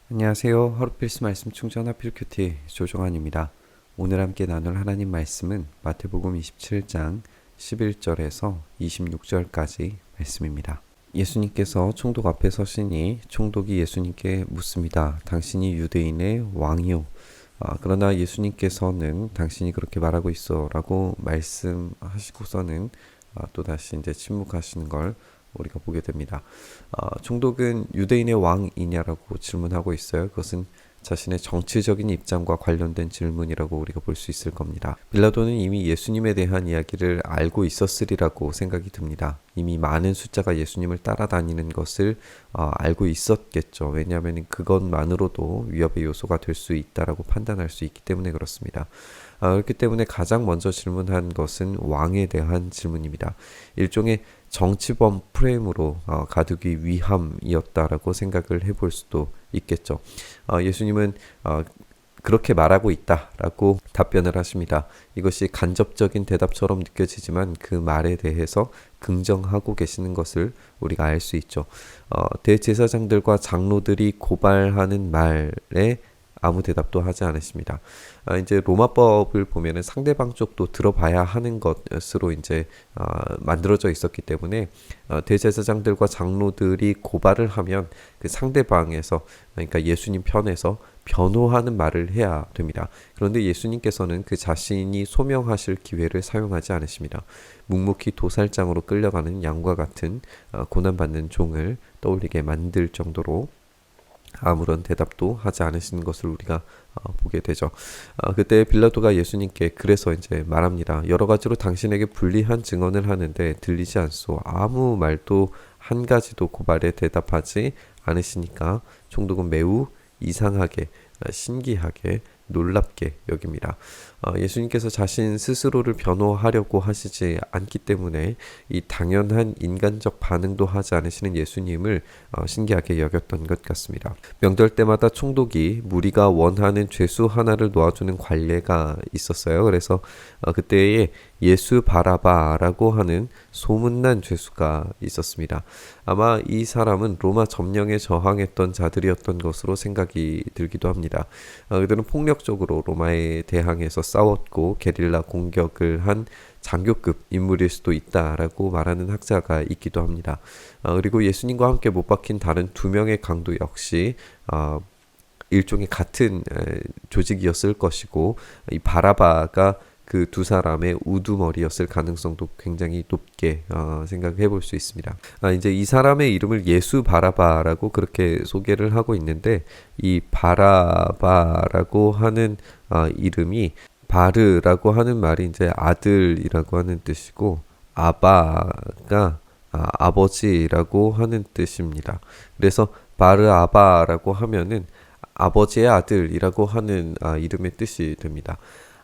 안녕하세요. 하루 필수 말씀 충전 하필 큐티 조정환입니다. 오늘 함께 나눌 하나님 말씀은 마태복음 27장 11절에서 26절까지 말씀입니다. 예수님께서 총독 앞에 서시니 총독이 예수님께 묻습니다. 당신이 유대인의 왕이요? 그러나 예수님께서는 당신이 그렇게 말하고 있어 라고 말씀하시고서는 또다시 이제 침묵하시는 걸 우리가 보게 됩니다. 총독은 유대인의 왕이냐라고 질문하고 있어요. 그것은 자신의 정치적인 입장과 관련된 질문이라고 우리가 볼 수 있을 겁니다. 빌라도는 이미 예수님에 대한 이야기를 알고 있었으리라고 생각이 듭니다. 이미 많은 숫자가 예수님을 따라다니는 것을 알고 있었겠죠. 왜냐하면 그것만으로도 위협의 요소가 될 수 있다라고 판단할 수 있기 때문에 그렇습니다. 그렇기 때문에 가장 먼저 질문한 것은 왕에 대한 질문입니다. 일종의 정치범 프레임으로 가두기 위함이었다라고 생각을 해볼 수도 있겠죠. 예수님은 그렇게 말하고 있다라고 답변을 하십니다. 이것이 간접적인 대답처럼 느껴지지만 그 말에 대해서 긍정하고 계시는 것을 우리가 알 수 있죠. 대제사장들과 장로들이 고발하는 말에 아무 대답도 하지 않으십니다. 이제 로마법을 보면은 상대방 쪽도 들어봐야 하는 것으로 이제 만들어져 있었기 때문에 대제사장들과 장로들이 고발을 하면 그 상대방에서, 그러니까 예수님 편에서 변호하는 말을 해야 됩니다. 그런데 예수님께서는 그 자신이 소명하실 기회를 사용하지 않으십니다. 묵묵히 도살장으로 끌려가는 양과 같은 고난받는 종을 떠올리게 만들 정도로 아무런 대답도 하지 않으시는 것을 우리가 보게 되죠. 그때 빌라도가 예수님께 그래서 이제 말합니다. 여러 가지로 당신에게 불리한 증언을 하는데 들리지 않소. 아무 말도 한 가지도 고발에 대답하지 않으시니까 총독은 매우 이상하게, 신기하게, 놀랍게 여깁니다. 예수님께서 자신 스스로를 변호하려고 하시지 않기 때문에 이 당연한 인간적 반응도 하지 않으시는 예수님을 신기하게 여겼던 것 같습니다. 명절 때마다 총독이 무리가 원하는 죄수 하나를 놓아주는 관례가 있었어요. 그래서 그때에 예수 바라바라고 하는 소문난 죄수가 있었습니다. 아마 이 사람은 로마 점령에 저항했던 자들이었던 것으로 생각이 들기도 합니다. 그들은 폭력적으로 로마에 대항해서 싸웠고 게릴라 공격을 한 장교급 인물일 수도 있다라고 말하는 학자가 있기도 합니다. 그리고 예수님과 함께 못 박힌 다른 두 명의 강도 역시 일종의 같은 조직이었을 것이고, 이 바라바가 그 두 사람의 우두머리였을 가능성도 굉장히 높게 생각해 볼 수 있습니다. 이제 이 사람의 이름을 예수 바라바라고 그렇게 소개를 하고 있는데, 이 바라바라고 하는 이름이 바르라고 하는 말이 이제 아들이라고 하는 뜻이고, 아바가 아버지라고 하는 뜻입니다. 그래서 바르아바라고 하면은 아버지의 아들이라고 하는 이름의 뜻이 됩니다.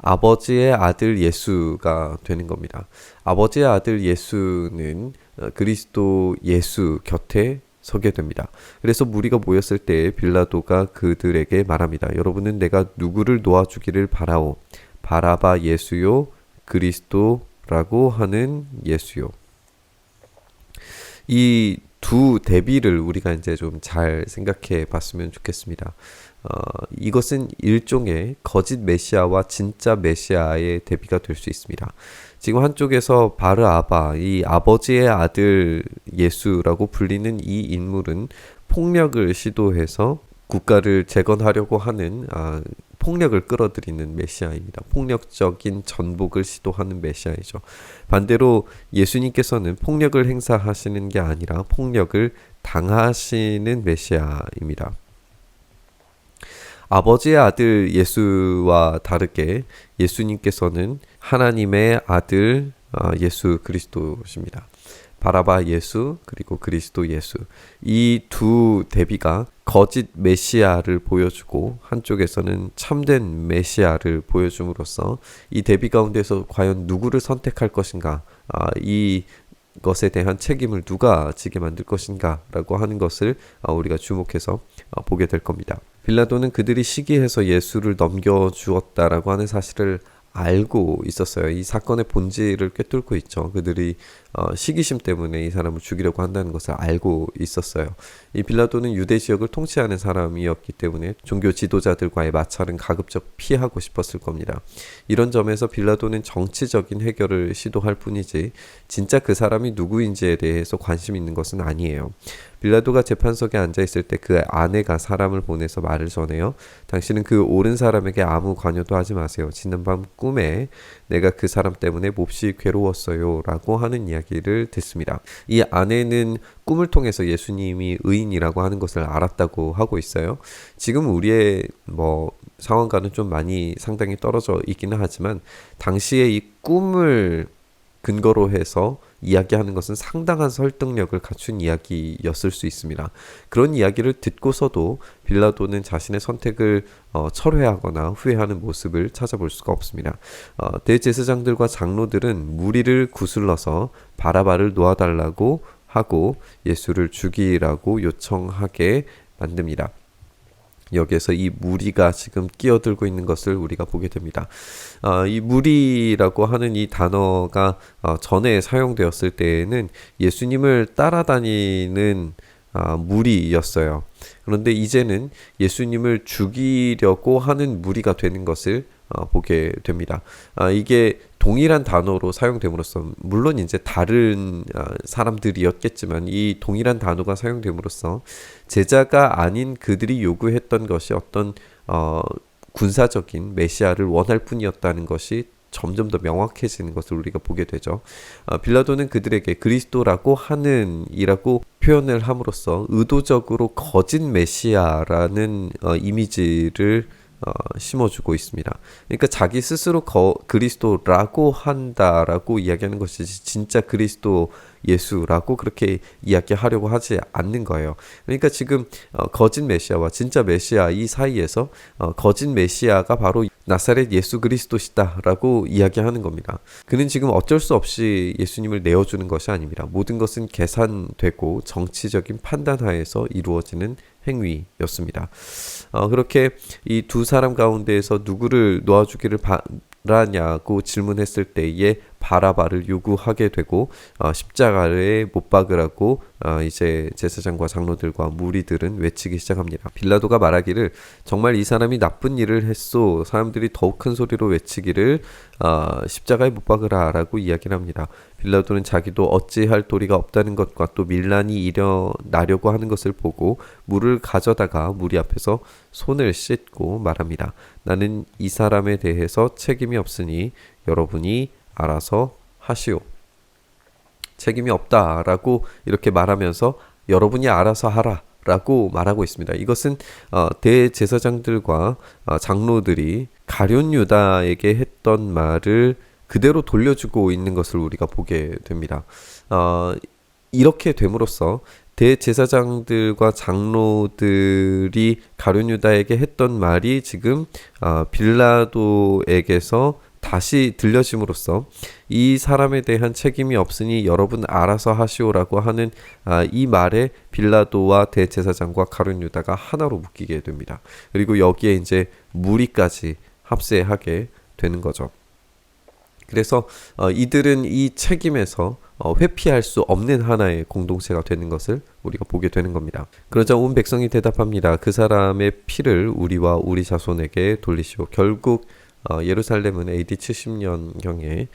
아버지의 아들 예수가 되는 겁니다. 아버지의 아들 예수는 그리스도 예수 곁에 서게 됩니다. 그래서 무리가 모였을 때 빌라도가 그들에게 말합니다. 여러분은 내가 누구를 놓아주기를 바라오? 바라바 예수요, 그리스도라고 하는 예수요. 이 두 대비를 우리가 이제 좀 잘 생각해 봤으면 좋겠습니다. 이것은 일종의 거짓 메시아와 진짜 메시아의 대비가 될 수 있습니다. 지금 한쪽에서 바르아바, 이 아버지의 아들 예수라고 불리는 이 인물은 폭력을 시도해서 국가를 재건하려고 하는 폭력을 끌어들이는 메시아입니다. 폭력적인 전복을 시도하는 메시아이죠. 반대로 예수님께서는 폭력을 행사하시는 게 아니라 폭력을 당하시는 메시아입니다. 아버지의 아들 예수와 다르게 예수님께서는 하나님의 아들 예수 그리스도십니다. 바라바 예수 그리고 그리스도 예수, 이 두 대비가 거짓 메시아를 보여주고 한쪽에서는 참된 메시아를 보여줌으로써 이 대비 가운데서 과연 누구를 선택할 것인가, 이 것에 대한 책임을 누가 지게 만들 것인가 라고 하는 것을 우리가 주목해서 보게 될 겁니다. 빌라도는 그들이 시기해서 예수를 넘겨주었다라고 하는 사실을 알고 있었어요. 이 사건의 본질을 꿰뚫고 있죠. 그들이 시기심 때문에 이 사람을 죽이려고 한다는 것을 알고 있었어요. 이 빌라도는 유대 지역을 통치하는 사람이었기 때문에 종교 지도자들과의 마찰은 가급적 피하고 싶었을 겁니다. 이런 점에서 빌라도는 정치적인 해결을 시도할 뿐이지 진짜 그 사람이 누구인지에 대해서 관심 있는 것은 아니에요. 빌라도가 재판석에 앉아있을 때 그 아내가 사람을 보내서 말을 전해요. 당신은 그 옳은 사람에게 아무 관여도 하지 마세요. 지난밤 꿈에 내가 그 사람 때문에 몹시 괴로웠어요 라고 하는 이야기를 듣습니다. 이 아내는 꿈을 통해서 예수님이 의인이라고 하는 것을 알았다고 하고 있어요. 지금 우리의 상황과는 좀 많이 상당히 떨어져 있기는 하지만 당시에 이 꿈을 근거로 해서 이야기하는 것은 상당한 설득력을 갖춘 이야기였을 수 있습니다. 그런 이야기를 듣고서도 빌라도는 자신의 선택을 철회하거나 후회하는 모습을 찾아볼 수가 없습니다. 대제사장들과 장로들은 무리를 구슬러서 바라바를 놓아달라고 하고 예수를 죽이라고 요청하게 만듭니다. 여기에서 이 무리가 지금 끼어들고 있는 것을 우리가 보게 됩니다. 이 무리라고 하는 이 단어가 전에 사용되었을 때에는 예수님을 따라다니는 무리였어요. 그런데 이제는 예수님을 죽이려고 하는 무리가 되는 것을 보게 됩니다. 이게 동일한 단어로 사용됨으로써 물론 이제 다른 사람들이었겠지만 이 동일한 단어가 사용됨으로써 제자가 아닌 그들이 요구했던 것이 어떤 군사적인 메시아를 원할 뿐이었다는 것이 점점 더 명확해지는 것을 우리가 보게 되죠. 빌라도는 그들에게 그리스도라고 하는 이라고 표현을 함으로써 의도적으로 거짓 메시아라는 이미지를 심어주고 있습니다. 그러니까 자기 스스로 그리스도라고 한다라고 이야기하는 것이 진짜 그리스도 예수라고 그렇게 이야기하려고 하지 않는 거예요. 그러니까 지금 거짓 메시아와 진짜 메시아 이 사이에서 거짓 메시아가 바로 나사렛 예수 그리스도시다라고 이야기하는 겁니다. 그는 지금 어쩔 수 없이 예수님을 내어주는 것이 아닙니다. 모든 것은 계산되고 정치적인 판단하에서 이루어지는 행위였습니다. 그렇게 이 두 사람 가운데에서 누구를 놓아주기를 바라냐고 질문했을 때에 바라바를 요구하게 되고 십자가에 못 박으라고 이제 제사장과 장로들과 무리들은 외치기 시작합니다. 빌라도가 말하기를 정말 이 사람이 나쁜 일을 했소. 사람들이 더욱 큰 소리로 외치기를 십자가에 못 박으라 라고 이야기를 합니다. 빌라도는 자기도 어찌할 도리가 없다는 것과 또 밀란이 일어나려고 하는 것을 보고 물을 가져다가 무리 앞에서 손을 씻고 말합니다. 나는 이 사람에 대해서 책임이 없으니 여러분이 알아서 하시오. 책임이 없다라고 이렇게 말하면서 여러분이 알아서 하라 라고 말하고 있습니다. 이것은 대제사장들과 장로들이 가룟 유다에게 했던 말을 그대로 돌려주고 있는 것을 우리가 보게 됩니다. 이렇게 됨으로써 대제사장들과 장로들이 가룟 유다에게 했던 말이 지금 빌라도에게서 다시 들려짐으로써 이 사람에 대한 책임이 없으니 여러분 알아서 하시오라고 하는 이 말에 빌라도와 대제사장과 가룟 유다가 하나로 묶이게 됩니다. 그리고 여기에 이제 무리까지 합세하게 되는 거죠. 그래서 이들은 이 책임에서 회피할 수 없는 하나의 공동체가 되는 것을 우리가 보게 되는 겁니다. 그러자 온 백성이 대답합니다. 그 사람의 피를 우리와 우리 자손에게 돌리시오. 결국 예루살렘은 AD 70년경에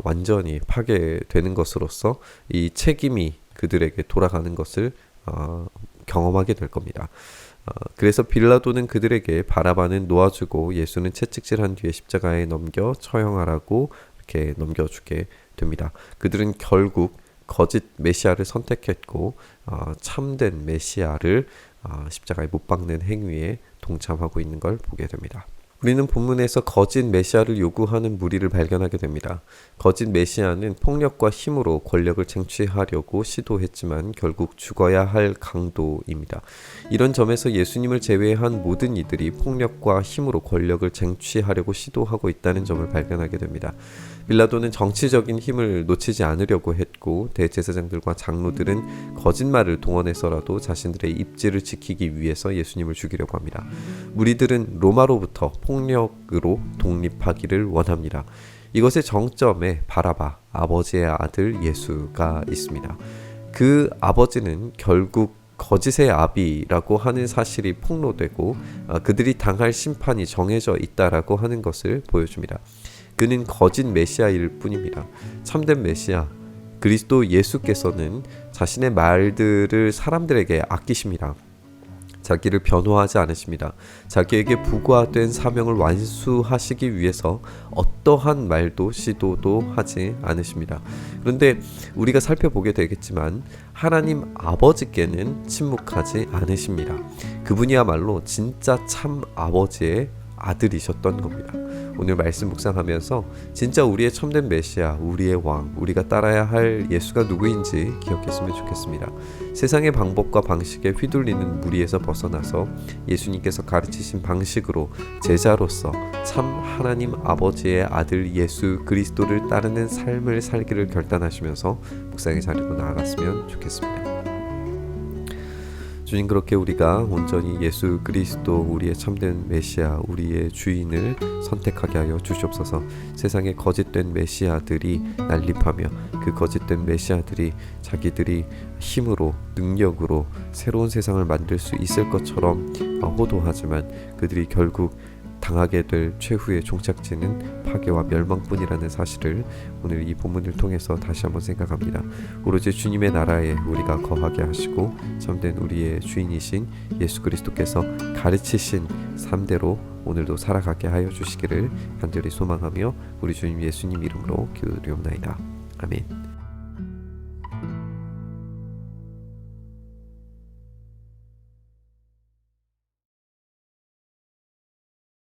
완전히 파괴되는 것으로서 이 책임이 그들에게 돌아가는 것을 경험하게 될 겁니다. 그래서 빌라도는 그들에게 바라바는 놓아주고 예수는 채찍질한 뒤에 십자가에 넘겨 처형하라고 이렇게 넘겨주게 됩니다. 그들은 결국 거짓 메시아를 선택했고 참된 메시아를 십자가에 못 박는 행위에 동참하고 있는 걸 보게 됩니다. 우리는 본문에서 거짓 메시아를 요구하는 무리를 발견하게 됩니다. 거짓 메시아는 폭력과 힘으로 권력을 쟁취하려고 시도했지만 결국 죽어야 할 강도입니다. 이런 점에서 예수님을 제외한 모든 이들이 폭력과 힘으로 권력을 쟁취하려고 시도하고 있다는 점을 발견하게 됩니다. 빌라도는 정치적인 힘을 놓치지 않으려고 했고 대제사장들과 장로들은 거짓말을 동원해서라도 자신들의 입지를 지키기 위해서 예수님을 죽이려고 합니다. 무리들은 로마로부터 폭력으로 독립하기를 원합니다. 이것의 정점에 바라바 아버지의 아들 예수가 있습니다. 그 아버지는 결국 거짓의 아비라고 하는 사실이 폭로되고 그들이 당할 심판이 정해져 있다라고 하는 것을 보여줍니다. 그는 거짓 메시아일 뿐입니다. 참된 메시아 그리스도 예수께서는 자신의 말들을 사람들에게 아끼십니다. 자기를 변호하지 않으십니다. 자기에게 부과된 사명을 완수하시기 위해서 어떠한 말도 시도도 하지 않으십니다. 그런데 우리가 살펴보게 되겠지만 하나님 아버지께는 침묵하지 않으십니다. 그분이야말로 진짜 참 아버지의 아들이셨던 겁니다. 오늘 말씀 묵상하면서 진짜 우리의 참된 메시아, 우리의 왕, 우리가 따라야 할 예수가 누구인지 기억했으면 좋겠습니다. 세상의 방법과 방식에 휘둘리는 무리에서 벗어나서 예수님께서 가르치신 방식으로 제자로서 참 하나님 아버지의 아들 예수 그리스도를 따르는 삶을 살기를 결단하시면서 묵상의 자리로 나아갔으면 좋겠습니다. 주님, 그렇게 우리가 온전히 예수 그리스도 우리의 참된 메시아 우리의 주인을 선택하게 하여 주시옵소서. 세상의 거짓된 메시아들이 난립하며 그 거짓된 메시아들이 자기들이 힘으로 능력으로 새로운 세상을 만들 수 있을 것처럼 호도하지만 그들이 결국 당하게 될 최후의 종착지는 파괴와 멸망뿐이라는 사실을 오늘 이 본문을 통해서 다시 한번 생각합니다. 오로지 주님의 나라에 우리가 거하게 하시고 참된 우리의 주인이신 예수 그리스도께서 가르치신 삶대로 오늘도 살아가게 하여 주시기를 간절히 소망하며 우리 주님 예수님 이름으로 기도드리옵나이다. 아멘.